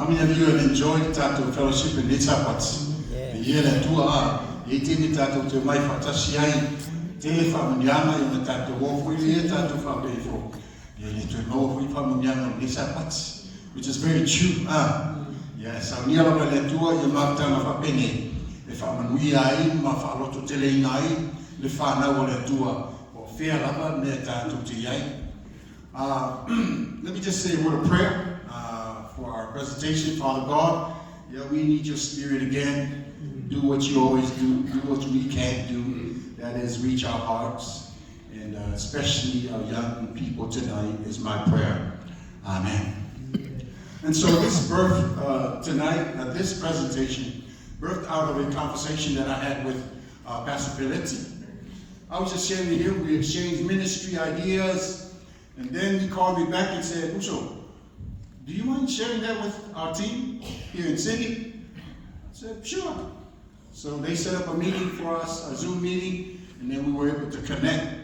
How many of you have enjoyed Tato Fellowship in Nitsapats? The year that you are, 18 Tato to my Fatasiai, Te Famunyama in the Tato Wolf, Tato Fabefo. You need to know if we Famunyama in Nitsapats, which is very true. Yes, I'm near over the tour, you marked on a penny. If I'm a wee eye, my father to tell a night, the father over the tour, or fair lava, Neta to Yai. Let me just say a word of prayer for our presentation. Father God, we need your spirit again. Do what you always do. Do what we can't do. That is reach our hearts. And especially our young people tonight is my prayer. Amen. And so this birth tonight, this presentation, birthed out of a conversation that I had with Pastor Belletti. I was just sharing here, we exchanged ministry ideas, and then he called me back and said, Uso, do you mind sharing that with our team here in Sydney? I said, sure. So they set up a meeting for us, a Zoom meeting, and then we were able to connect.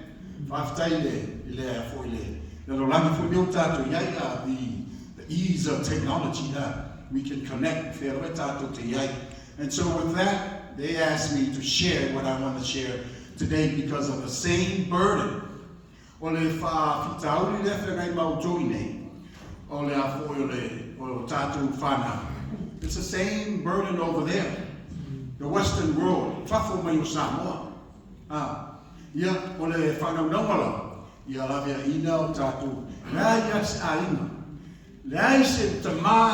The ease of technology that we can connect. And so with that, they asked me to share what I want to share today because of the same burden. It's the same burden over there. The Western world. Samoan. Leise te mā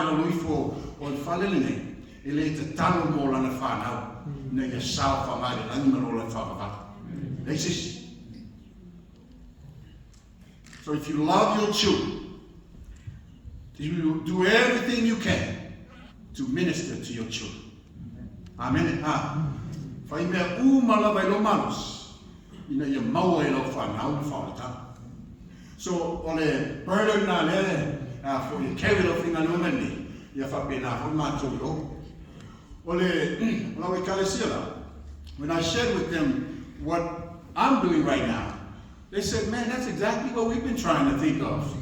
na luifo o le whalelene, e le te talo mō lana whanau, na ia sao whamare lanima o le whamawaka. Leise. So if you love your children, you do everything you can to minister to your children. Amen. Whai mea umala vai lo manus, ina ia maua e lo whanau le whamatanga. So on a burden na le for you carry the thing on women you have been for my to when I shared with them what I'm doing right now, they said, man, that's exactly what we've been trying to think of,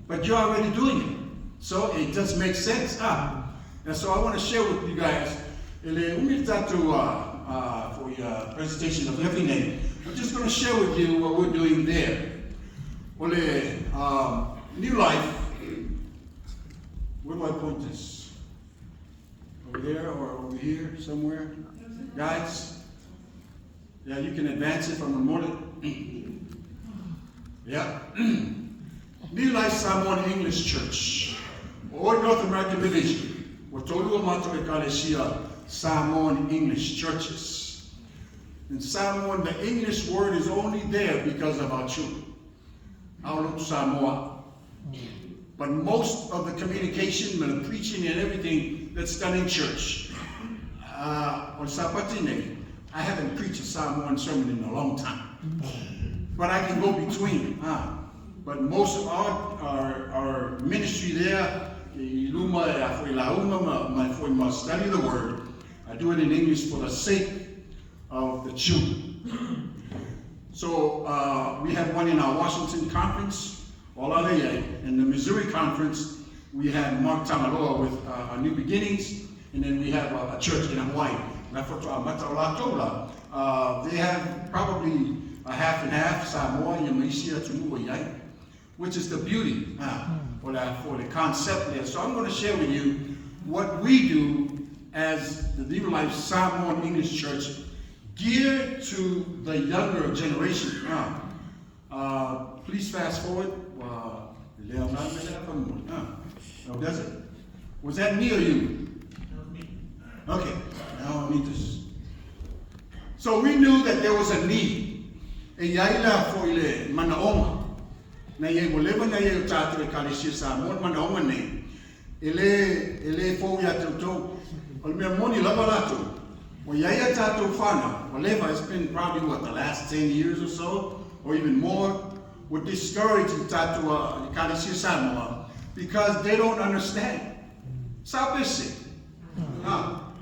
but you're already doing it, so it just makes sense. And so I want to share with you guys for your presentation of everything. I'm just going to share with you what we're doing there. New Life, where do I point this? Over there or over here somewhere? Guys? Yeah, you can advance it from the morning. Yeah. New Life Samoan English Church, or North American Division. Toailoa mātou e kalesia Samoan English churches. In Samoan, the English word is only there because of our children. Samoa. But most of the communication and the preaching and everything that's done in church, on Sapatine, I haven't preached a Samoan sermon in a long time. But I can go between. But most of our ministry there, study the word. I do it in English for the sake of the children. So we had one in our Washington conference, in the Missouri conference, we had Mark Toailoa with New Beginnings, and then we have a church in Hawaii. They have probably a half and half, Samoa, which is the beauty for the concept there. So I'm going to share with you what we do as the New Life Samoan English Church, geared to the younger generation. Please fast forward. Does it? Was that me or you? Okay. Now I need this. So we knew that there was a need. E yaila for ile manaonga. Na ye wolema na ye utatu e kalisia Samoan manaonga ne. Ele for ya toto. Ol me moni lavalato. Well, Yaya Tato Fana, whatever, it's been probably the last 10 years or so, or even more, would discourage Tato Kalisia Samoa because they don't understand. Sabisi.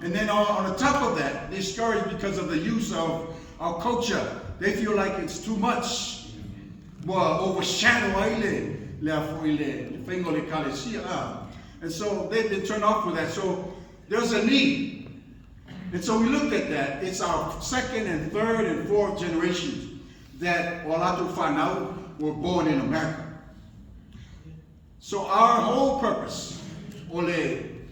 And then on the top of that, discouraged because of the use of our culture. They feel like it's too much. Well, overshadow And so they've been turned off with that. So there's a need. And so we looked at that. It's our second and third and fourth generations that Olatu Whanau were born in America. So our whole purpose, ole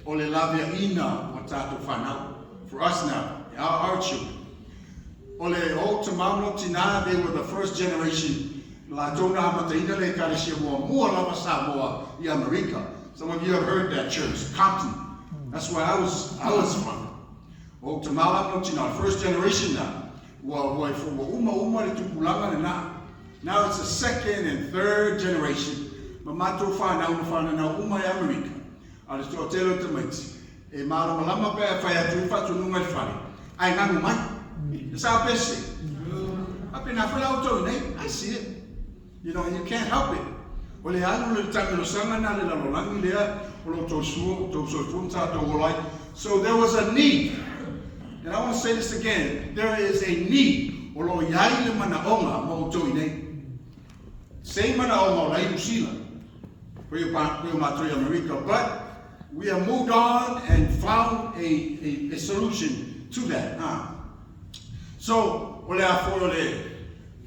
lavia ina o Tatu Whanau, for us now, our children. Ole o Tamamo Tina, they were the first generation. La Tona Mataina le Karishia Mua Lama Samoa, America. Some of you have heard that church, Compton. That's where I was from. O Tamala Tina, first generation now. Now it's the second and third generation. Mamato Whanau Whanau Uma America. Alis Toailoa Tamati. E Mara Malama Pea Whaiatu Whatu Nunga Whare. Ai Nangu Mai. It's our best thing. Up in Afilauto, I see it. You know, you can't help it. So there was a need. And I want to say this again. There is a need. Same but we have moved on and found a solution to that. So,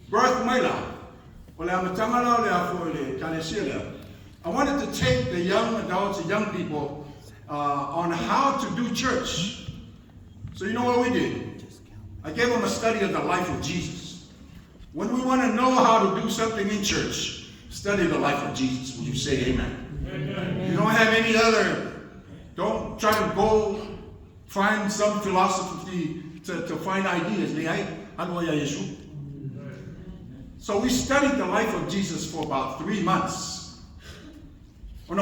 birth Maila, I wanted to take the young adults and young people on how to do church. So you know what we did? I gave them a study of the life of Jesus. When we want to know how to do something in church, study the life of Jesus. Would you say amen? Amen. You don't have any other, don't try to go find some philosophy to find ideas. So we studied the life of Jesus for about 3 months. And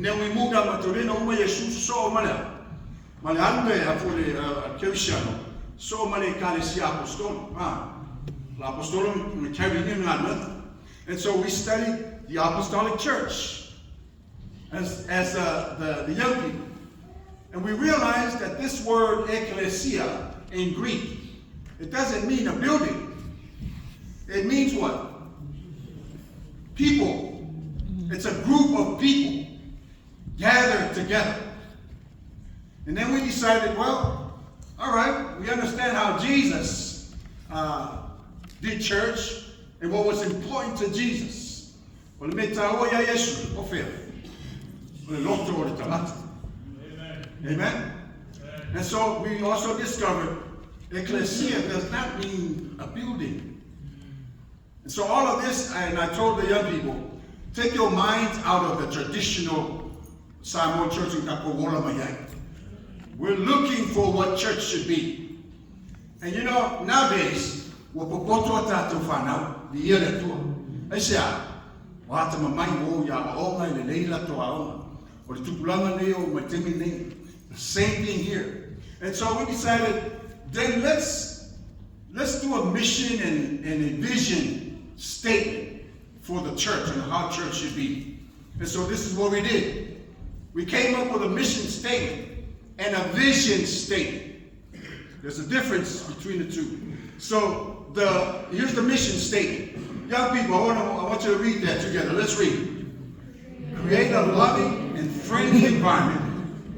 then we moved out to Reno, so so many apostol. And so we studied the apostolic church as the young people. And we realized that this word ecclesia in Greek, it doesn't mean a building. It means what? People. It's a group of people gathered together. And then we decided, well, all right, we understand how Jesus did church and what was important to Jesus. Amen. And so we also discovered ecclesia does not mean a building. And so all of this, and I told the young people, take your minds out of the traditional Samoan church in Kakowola Mayai. We're looking for what church should be. And you know, nowadays, wapopoto tatu whanau, the year that tour. I say, wata mamai o ya aonga le leila to aonga. O le tupulanga leo matemi ne. Same thing here. And so we decided, then let's do a mission and a vision statement for the church and how church should be. And so this is what we did. We came up with a mission statement and a vision statement. There's a difference between the two. So here's the mission statement. Young people, I want you to read that together. Let's read. Create a loving and friendly environment.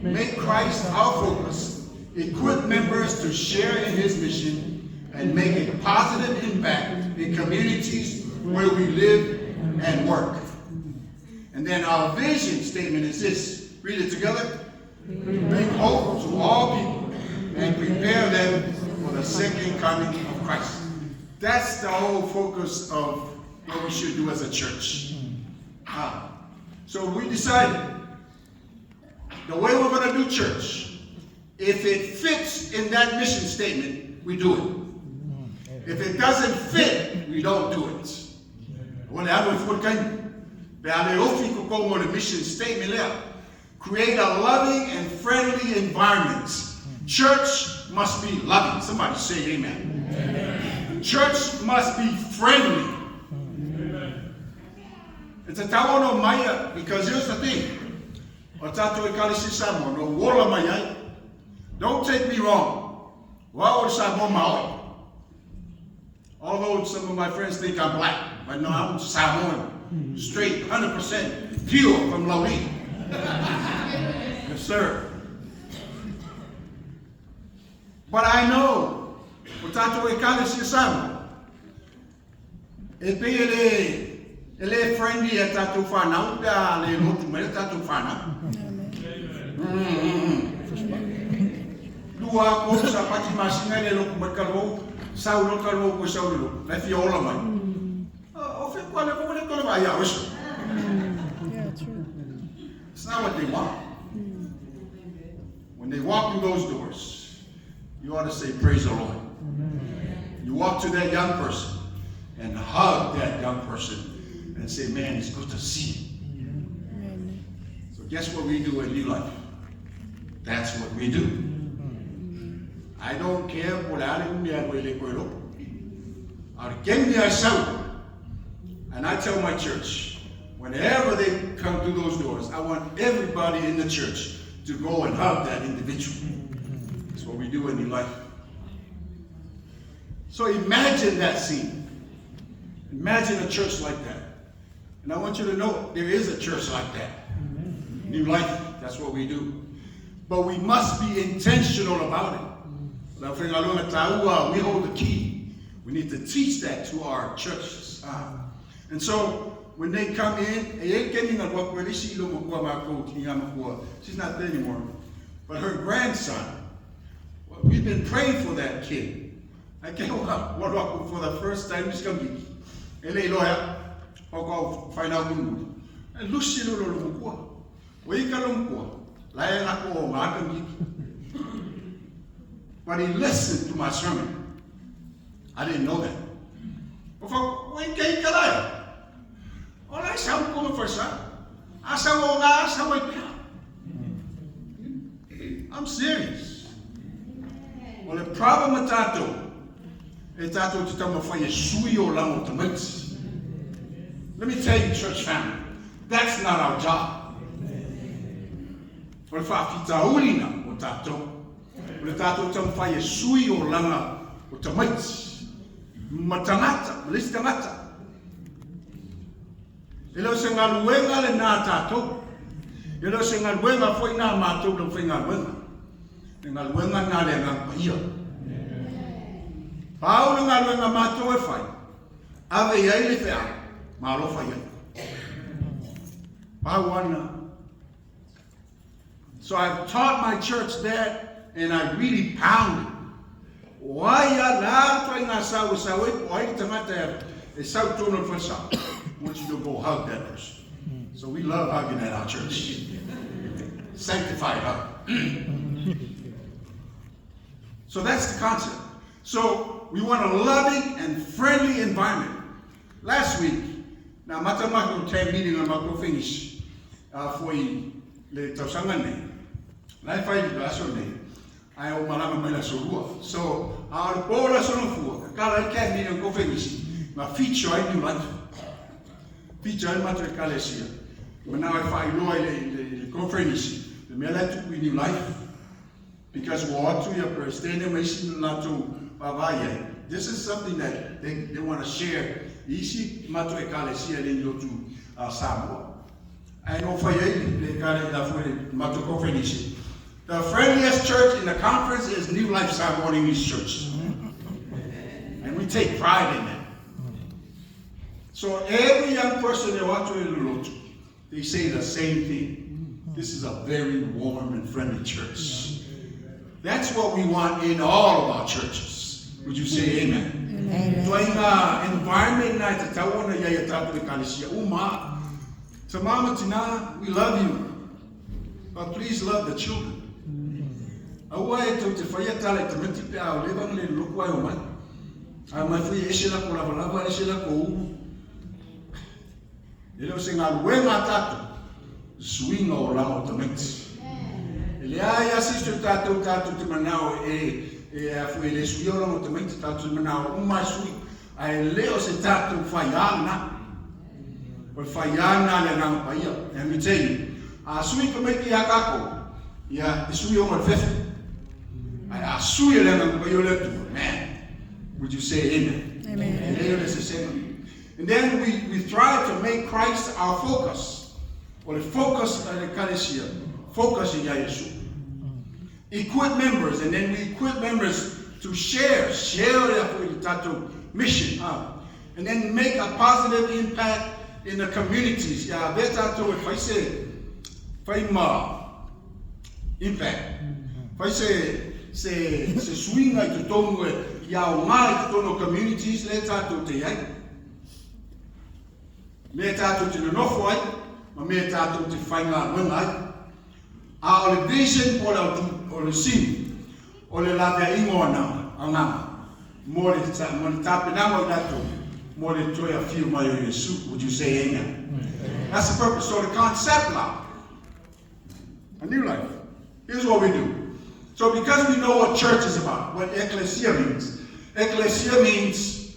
Make Christ our focus. Equip members to share in his mission and make a positive impact in communities where we live and work. And then our vision statement is this. Read it together. Bring hope to all people and prepare them for the second coming of Christ. That's the whole focus of what we should do as a church. So we decided the way we're going to do church, if it fits in that mission statement, we do it. If it doesn't fit, we don't do it. The mission statement, create a loving and friendly environment. Church must be loving. Somebody say amen. Amen. Church must be friendly. Amen. It's a tawono maya, because here's the thing. Don't take me wrong. Although some of my friends think I'm black, but no, I'm Samoan, straight, 100% pure from Laui. Yes, sir. But I know, Potato Ekalesi Samoa, ele friendly at Tato Fana, le Motumel Tato Fana. Lua, Kosa, Pati Masina, le Lokumacalo, Saulo Calo, Saulo, la Fiola man. Oh, Yeah, true. It's not what they want. When they walk through those doors, you ought to say, praise the Lord. You walk to that young person and hug that young person and say, man, it's good to see you. So guess what we do in New Life? That's what we do. I don't care what and I tell my church, whenever they come through those doors, I want everybody in the church to go and hug that individual. That's what we do in New Life. So imagine that scene. Imagine a church like that. And I want you to know there is a church like that. New Life, that's what we do. But we must be intentional about it. We hold the key. We need to teach that to our churches. And so when they come in, she's not there anymore. But her grandson, well, we've been praying for that kid. I came up for the first time. He's coming. Ele lawyer, I'll find out. And Lucy Lulu, we can but he listened to my sermon. I didn't know that. I'm serious. Well, the problem with Tato is Tato to tell me for your suyo lang automates. Let me tell you, church family, that's not our job. Well, if I fit Taulina or Tato, the Tato tell me for your suyo lang automates. Matamata, listamata. Ilo sengal wenga le na Tato. Ilo sengal wenga foi na mato do fingal wenga. Ngal wenga na le ngang paia. Paulo ngal wenga mato e fai. Ave ia ile fea. Malo fai. Pauana. So I've taught my church that, and I really pound it. Why ya na try na sa why tamata e sa tono for sa. I want you to go hug that person. So we love hugging at our church. Sanctified hug. So that's the concept. So we want a loving and friendly environment. Last week, now matamako time meeting on my finish for le tausangane. Life I did last Sunday. I owe malama mela sorua. So our bola sonofu, kala can meeting go finish. My feature I do like. Feature I matter kalesia. When now if I know the conference, the mela to New Life. Because this is something that they want to share. Samoa. I know for the friendliest church in the conference is New Life Samoan English Church. And we take pride in that. So every young person they want to they say the same thing. This is a very warm and friendly church. That's what we want in all of our churches. Would you say amen? Amen. Environment night, we love you, but please love the children. Eliya sister tato te manao foi le suiola motamento tato te manao uma sui ai leo se tato faiana o faiana le nang paia and we tell you a sui komeki akako ya suio mo fefe ai a sui le nang paia le tu man would you say amen? Amen. And then we try to make Christ our focus. Or the focus of the Ecclesia. Focus in Yeshua. Equip members, and then we equip members to share the mission. And then make a positive impact in the communities. Yeah, if I say, impact. If I say swing like to tono ya to tono communities, let's to te ai. Me to the north white, me to the final one light. Our vision or the scene or the lava ingona anga more than tapping out that more than to a few my soup, would you say amen? That's the purpose. So the concept now. A new life. Here's what we do. So because we know what church is about, what ecclesia means. Ecclesia means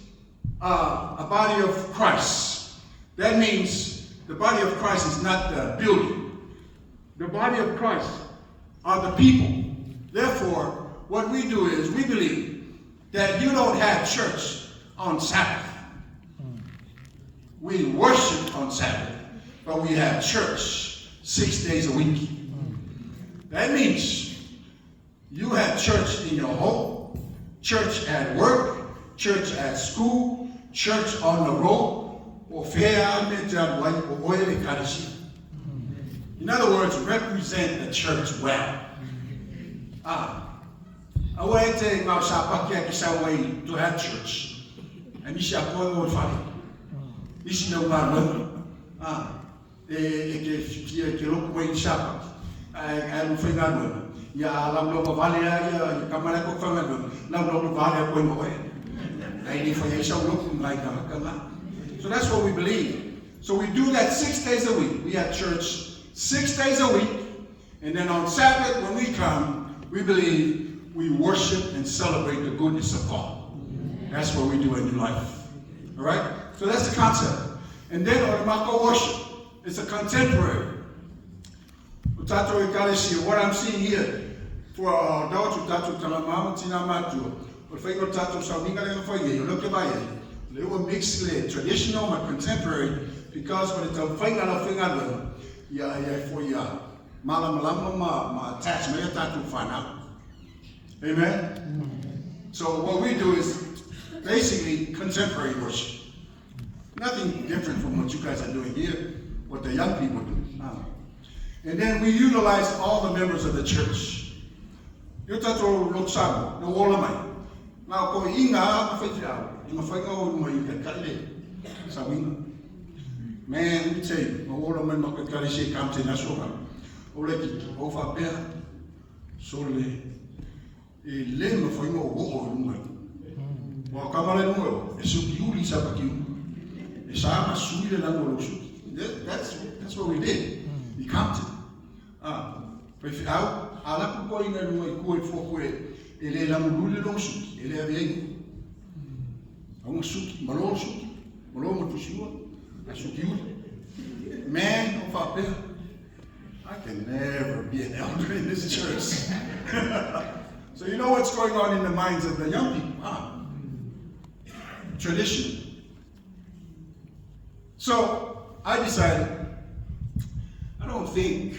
a body of Christ. That means the body of Christ is not the building. The body of Christ are the people. Therefore, what we do is we believe that you don't have church on Sabbath. We worship on Sabbath, but we have church 6 days a week. That means you have church in your home, church at work, church at school, church on the road, or in other words, represent the church well. I want to have church. And you shall go on fire. You should know my mother. If you look away in Shabbat, I don't think I will. Ya lam lo vale ya kamera ko fanga lam lo vale ko mo e ai ni fa yesha lo like kama. So that's what we believe. So we do that 6 days a week. We have church 6 days a week, and then on Sabbath when we come, we believe we worship and celebrate the goodness of God. That's what we do in New Life. All right? So that's the concept. And then Orimako worship. It's a contemporary. What I'm seeing here for adults who tato talamama tinamatu, or fego tato saminga faye, you look at it. They will mix traditional and contemporary because when it's a finger yeah, for ya malam ma attachment tato find out. Amen. So what we do is basically contemporary worship. Nothing different from what you guys are doing here, what the young people do. And then we utilize all the members of the church. You tato loksabo, the wolamai. Now ko inga mafeja, mafainga o mo ikakale. Sawinga. Man, let me tell you, my wolamai no kakale she come to nasoka. Oleki over there. So le mafainga o wo mo. Wa kamale mo, esuki uli sabakiu. Esama suile na mo loksu. That's what we did. We counted. If out, I like going and my good for ele la mulule long suit, ele avei. I'm a suit, malon suit, malon to sure, I should you. Man of our pair. I can never be an elder in this church. So you know what's going on in the minds of the young people. Tradition. So I decided, I don't think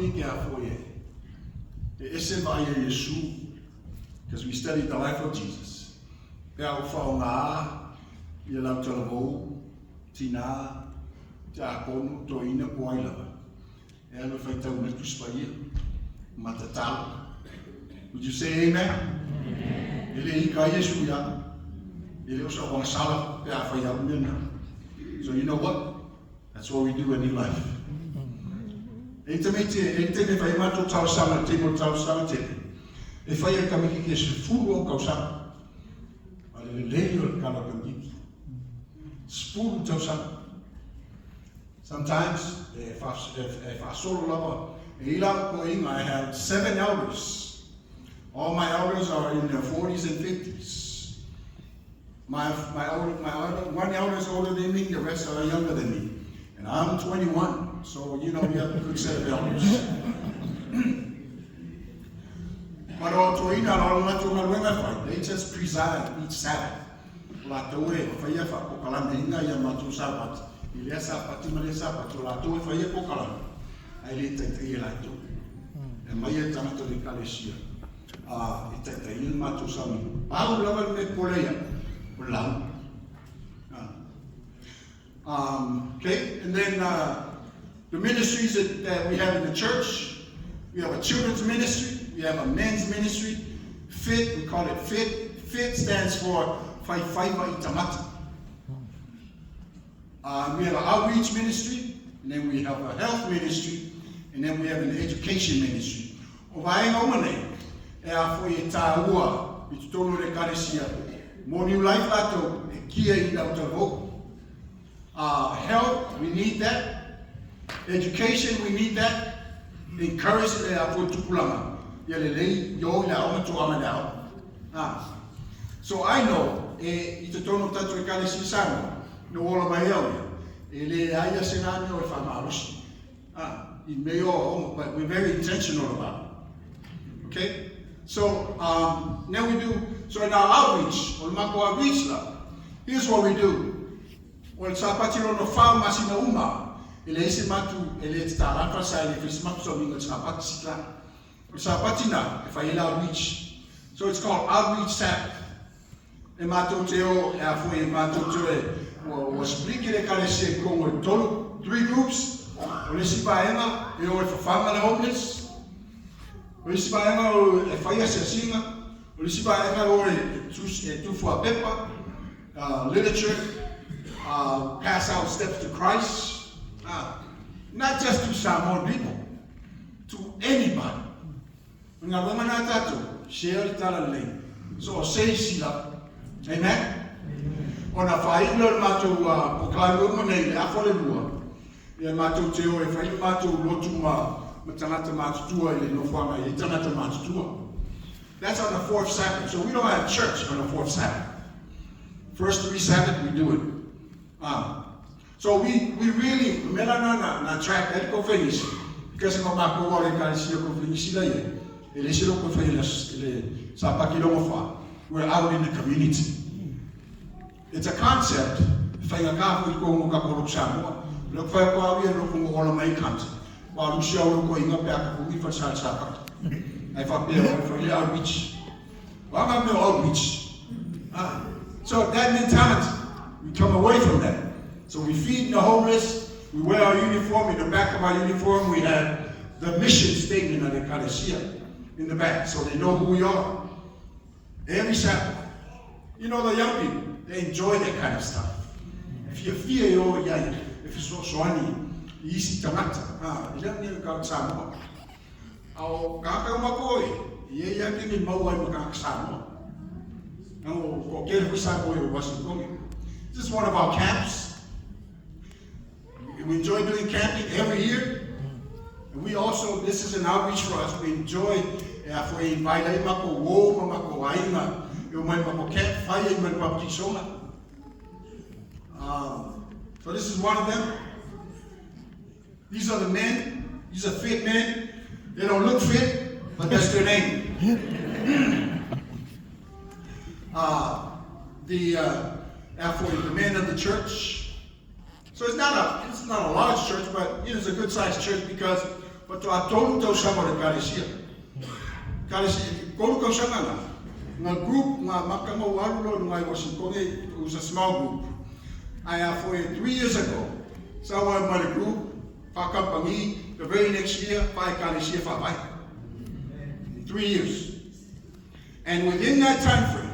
for you. It's in by Yeshua, because we studied the life of Jesus. Now, you love to Tina, Jacono, Toina, Toailoa. And if I tell you to spy, Matatal. Would you say amen? Yeshua. So you know what? That's what we do in New Life. If I want to tell someone, if I come here, it's full of some. But the lady will come up and give. Spoon to some. Sometimes, if I solo lover, I have 7 elders. All my elders are in their 40s and 50s. My one elder is older than me, the rest are younger than me. And I'm 21, so you know we have a good set of elders. But they just preside each Sabbath. Lātou e whaiea whapokalame inga ia mātou sapati. I lea sapati ma lea sapati, o lātou e whaiea pokalame. Ai le taitai e lātou. E mai e tangata le kalesia. I taitai i mātou sami. Pau lava me poleia. O lau. Okay, and then the ministries that we have in the church, we have a children's ministry, we have a men's ministry, FIT, we call it FIT. FIT stands for Whaiwhaiwa i Tamata. We have an outreach ministry, and then we have a health ministry, and then we have an education ministry. O vaenga omane, e a fo e tāua, i tutono re karesia, mo New Life lato, e kia i lau tavo. Health, we need that. Education, we need that. Encouragement, e a fo tupulama. Ia le lei, yo ia oma tu amadao. So I know, i te tono tatu e kare si Samoan, no ola mai au e le aia senani o e whamarosi. I meo, but we're very intentional about it. Okay? So, now we do, so in our outreach, o le mako outreach la, here's what we do. O le sapatiro no whao masi na uma, e le ese matu, e le te tārafa sa e le whesimatu so minga sapati sitla. O le sapatina, e whaela outreach. So it's called Outreach Sabbath. E mātou te o, e a fwoi e mātou te o spliki le kare se kongo e tolu, 3 groups, o le sipaenga, e o e whawhanga le homeless, o le sipaenga o e whaia se singa, o le sipaenga o e tufu a pepa, literature, pass out steps to Christ, not just to Samoan people, to anybody. Ngā wamana tātou, share le tala lei, so o sei sila. Amen? Ona whainga le mātou o kāiunga nei le awhale lua. E mātou te o e whainga mātou lotu ma tangata mātutua e le nofanga e tangata mātutua. That's on the 4th Sabbath. So we don't have church on the 4th Sabbath. First 3 Sabbath we do it. So we really, melana na track e ko whainisi. Kasi ma mako wale kāisi o ko whainisi la e. E le siro ko whainas, le sapakilongo wha. We're out in the community. It's a concept. Whainga kāwhi ko ngō kaporo Samoa. Lok whai ko awia loko ngō ola mai kante. Wa lusia o loko inga peaka ko ifa sa saka. Ai whapea o whaile outreach. Wanga me outreach. So that mentality, we come away from that. So we feed the homeless. We wear our uniform. In the back of our uniform, we have the mission statement of the Kalesia in the back, so they know who we are. Every Sabbath. You know, the young people, they enjoy that kind of stuff. If you fear your yai, if you're so swani, easy tamata, you don't need to go to Samoa. Au kaka makoi, ye yaki ni mawai makaka Samoa. No, ko kere fu Samoa wasn't going. This is one of our camps. We enjoy doing camping every year. And we also, this is an outreach for us. We enjoy for a baile mako wo mako ainga eu mai mako camp fire mai baptisona. So this is one of them. These are the men. These are fit men. They don't look fit, but that's their name. The men of the church. So it's not a large church, but it is a good sized church because but to atolu to sama de kalesia. Kalesia koru ko sama na group na makama warulo ngai Washington. It was a small group. I for 3 years ago, someone made a group, pack up on me, the very next year, 5 kalesia for 3 years. And within that time frame,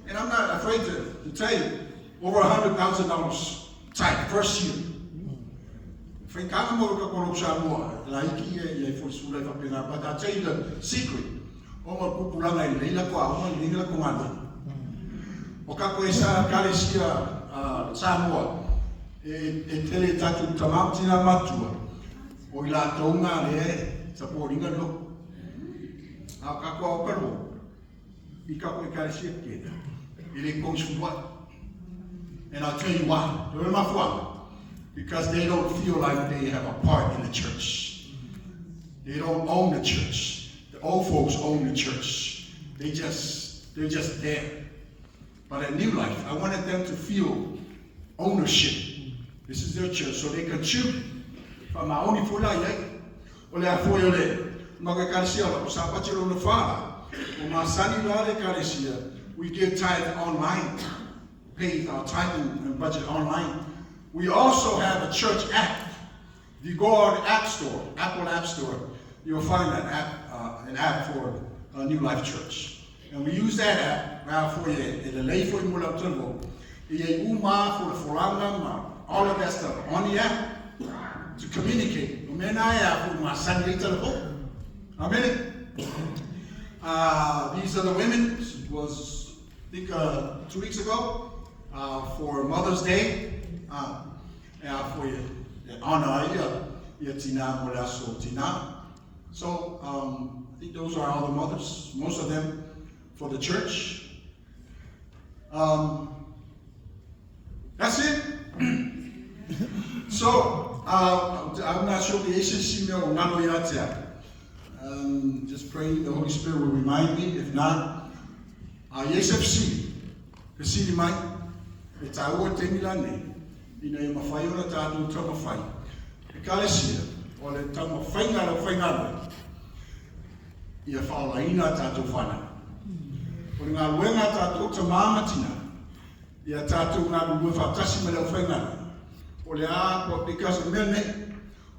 and I'm not afraid to tell you, over $100,000 tight first year. But I'll tell you the secret. Samoa, tele tatu tamatina matua, o ila tonga le supporting a look. Akako pero, ikapo ikasia keda. It comes from what? And I'll tell you why. Because they don't feel like they have a part in the church. They don't own the church. The old folks own the church. They just They're just there. But at New Life, I wanted them to feel ownership. This is their church, so they contribute. From my only full life, ole a foi ole. Maga karesia o sapatiro no fala. O masani lale karesia. We give tithe online. Pay our tithing and budget online. We also have a church app. If you go on the App Store, Apple App Store, you'll find an app for New Life Church. And we use that app now for you. It'll lay for you mula turbo. Uma for the foranga, all of that stuff on the app to communicate. Amen. These are the women. It was, I think, 2 weeks ago for Mother's Day. For you, honor your tina molaso tina. So I think those are all the mothers. Most of them for the church. That's it. So I'm not sure the Asian or Nano Yatia. Just praying the Holy Spirit will remind me. If not, YSFC, the city might. It's our Temilane. Ina e mawhai ora tātou tama whai. E kālesia, o le tama whaingara, ia whaolaina tātou whana. O le ngā luenga tātou ta māmatina, ia tātou ngā lua whātasi me leo whaingara. O le āpua pikasa mene,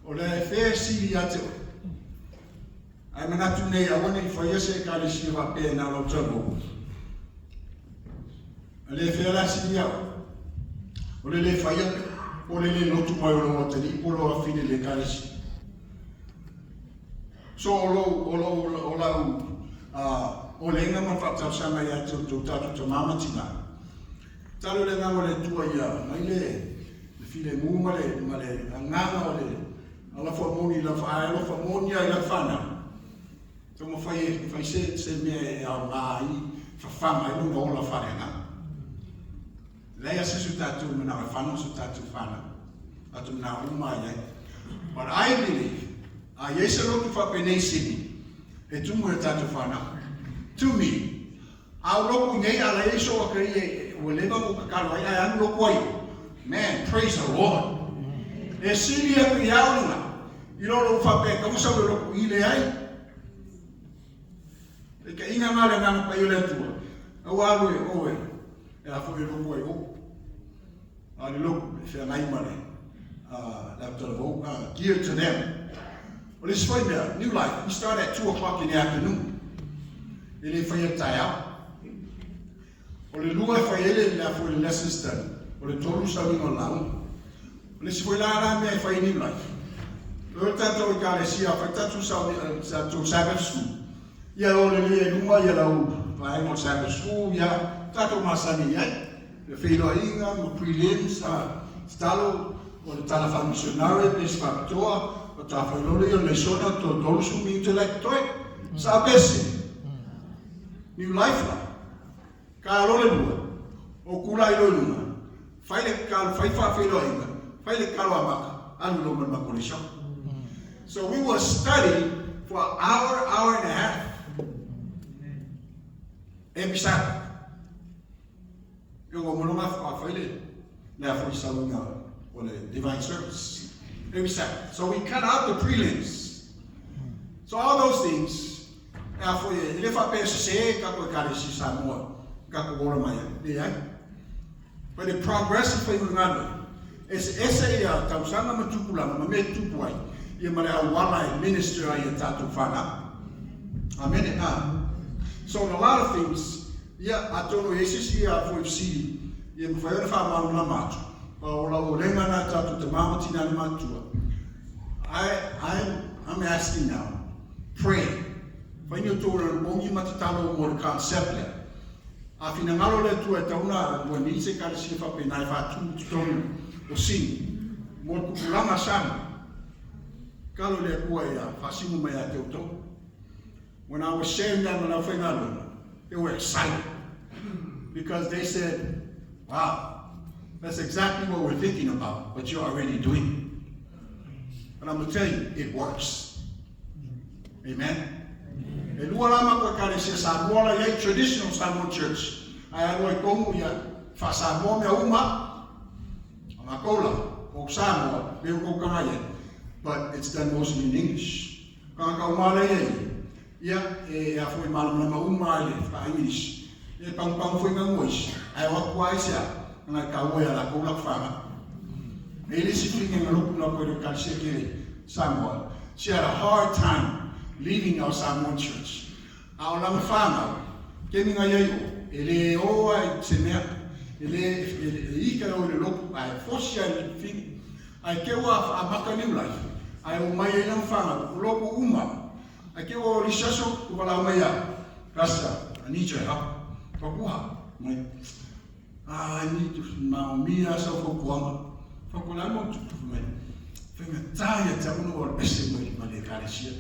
o le whea siri ateo. Ai manatu nei awane I whaiase e kālesia wa pēr nā lau tamo. A le whea la siri au. O le whaia, o le lotu mai o lo atari, o lo awhine le karesi. So o le inga man whaptau sama ia tau tātou ta mamatina. Talo le ngama le tua ia, mai le while mū ma le nganga o le alafa moni la whae, alafa moni ai la whana. Tau ma whai se mea e au ngā I, whawhanga I nuna o la whanenga. Leia se su tātou mana o whana su tātou whana. Atu mana o mai ai. But I believe, a yesa rotu whapenei sini, e tumu e tātou whana. To me, a roku ngei ala yeso a kari e leva mo kakaro ai anu roku ai. Man, praise the Lord. E sini e kri aunga. I roro whape, kamusa o roku I le ai. E ka inga ngare ngana pa I le tua. Au alu e oe. E a fwoi roku ai o. A le loku, e whea ngai mare. Geared to them. Well, it's funny now, New Life, we start at 2 o'clock in the afternoon. E le whaia tai au. O le lua whaia le for the lessons done. O le tolu sawing o lau. O le sifoi la ara mea whaia New Life. O tatou I kālesia, whai tatou sa Sabbath school. Ia o le lea luma, ia lau vai mo Sabbath school, ia tatou masani ai. Le failauga inga, mo prelims, stalo, o le talafa missionary, le spapitoa, o tawhailole o le sona to dolusu mi intellectoi. Sa bese. New Life la. Ka role lua. O kula I loi luma. Fai le kalo, fai whafailauga inga. Fai le kalo amaka. Anu lo man makolisha. So we will study for an hour and a half. Every Sabbath. Eu vou morrer a faile. Na foi salunga or the divine service. Every Sabbath. So we cut out the prelims. So all those things. Na foi ele fa PSC kako karisi Samoan. Kako ora mai. Dia. But the progressive foi ngana. Esse ia tausanga matukula, ma me tupuai. Ia mare au wala minister ia tatu fana. Amen. So in a lot of things, yeah, I don't know. Jesus here for see. Yeah, for your family, na matu. Ola olenga na tatu te mama tina na matua. I'm asking now. Pray. When you told her, "Bongi matitalo more concept le." Afina ngalo le tu e tauna when ni se karisi fa pe nai fa tu tonu o sini. Mo kulanga sana. Kalo le kua ia fasimu mai a teuto. When I was sharing that when I was ngalo, they were excited because they said, "Wow, that's exactly what we're thinking about, what you're already doing." But I'm going to tell you, it works. Amen? E lua lama ko kalesia Samoa ia traditional Samoan church. Ai aloi kongu ia fa Samoa me uma. Makola o Samoa me ko kaya. But it's done mostly in English. Kanga umale ia e a foi malam na uma ile fa English. E pang foi ngangos. Ai wa kwaisia na ka oia la ko la fama. Ele se fica na lupa na coisa kalesia kele Samoa. She had a hard time leaving our Samoan church. Our lama fama kemi ngayo ele o ai semea ele ika o le loku ai fosia le fin ai ke wa amaka ni life ai o mai ele fama loku uma ai ke o lisaso ku bala mai ya kasa ani che ha ko kuha mai I need to now me as of kuama for ko la mo tu mai fenga taya ta uno o ese mai male kalesia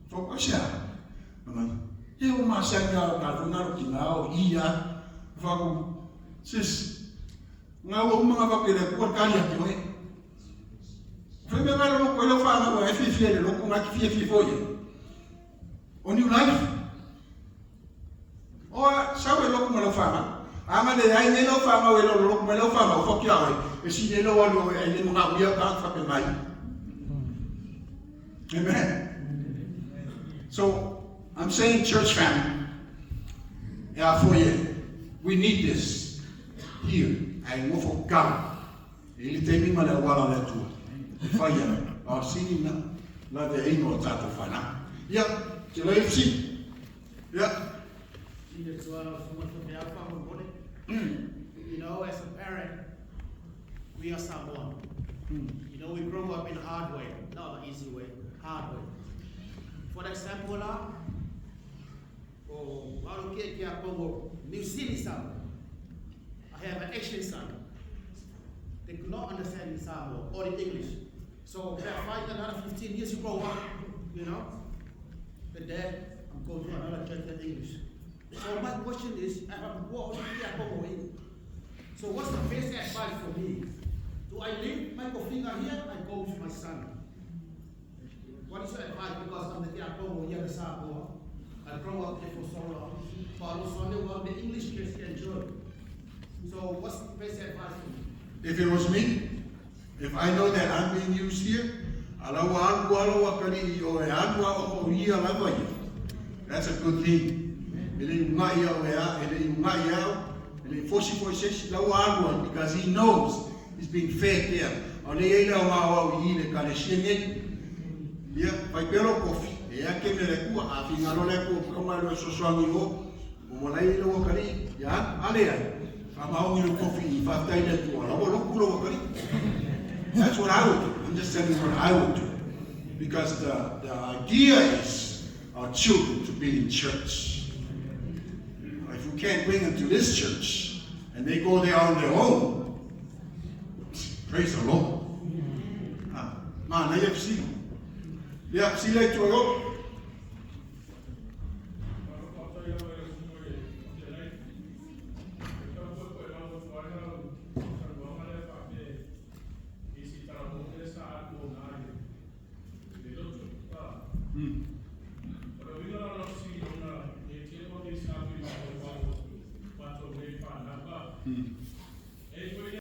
for ko sia mai e o masanga ka runaro ki ngao ia vago sis ngao mga papel ko kanya ki mai foi me vale no ko lo fa na e fi le lo ko ma ki fi foi on you life o sabe lo ko lo fa na ama le ai ne lo fa ma we lo ko lo fa ma fo ki ai e si ne lo lo e ne mga uia ka fa pe mai amen. So I'm saying, church family, we need this here. I know for God. Ele tem uma da wala le tu. Faya, our singing na la de ino tato fana. Yeah, you know see. Yeah. You know, as a parent, we are Samoan. You know, we grow up in a hard way, not an easy way, hard way. For example, New Zealand son. I have an Asian son. They could not understand Samoa or the English. So if I fight another 15 years, you grow up, you know. The dad, I'm going to another church in English. So my question is, so what's the best advice for me? Do I leave my finger here? I go to my son. What is your advice? Because I'm the Kiapongo here in Samoa. I grew up here for so long. But also the English kids enjoy. So what's the best advice for me? If it was me, if I know that I'm being used here, that's a good thing. Because he knows he's being fed there. Yeah, by Bello Coffee. Yeah, came to the Kua, I think I don't like to come out of Soswamio, Molay Locali, yeah, Alea. I'm out with coffee if I've died at all. That's what I would do. I'm just telling you what I would do. Because the idea is our children to be in church. If we can't bring them to this church and they go there on their own, praise the Lord. Man, I have seen. Yeah, see you later.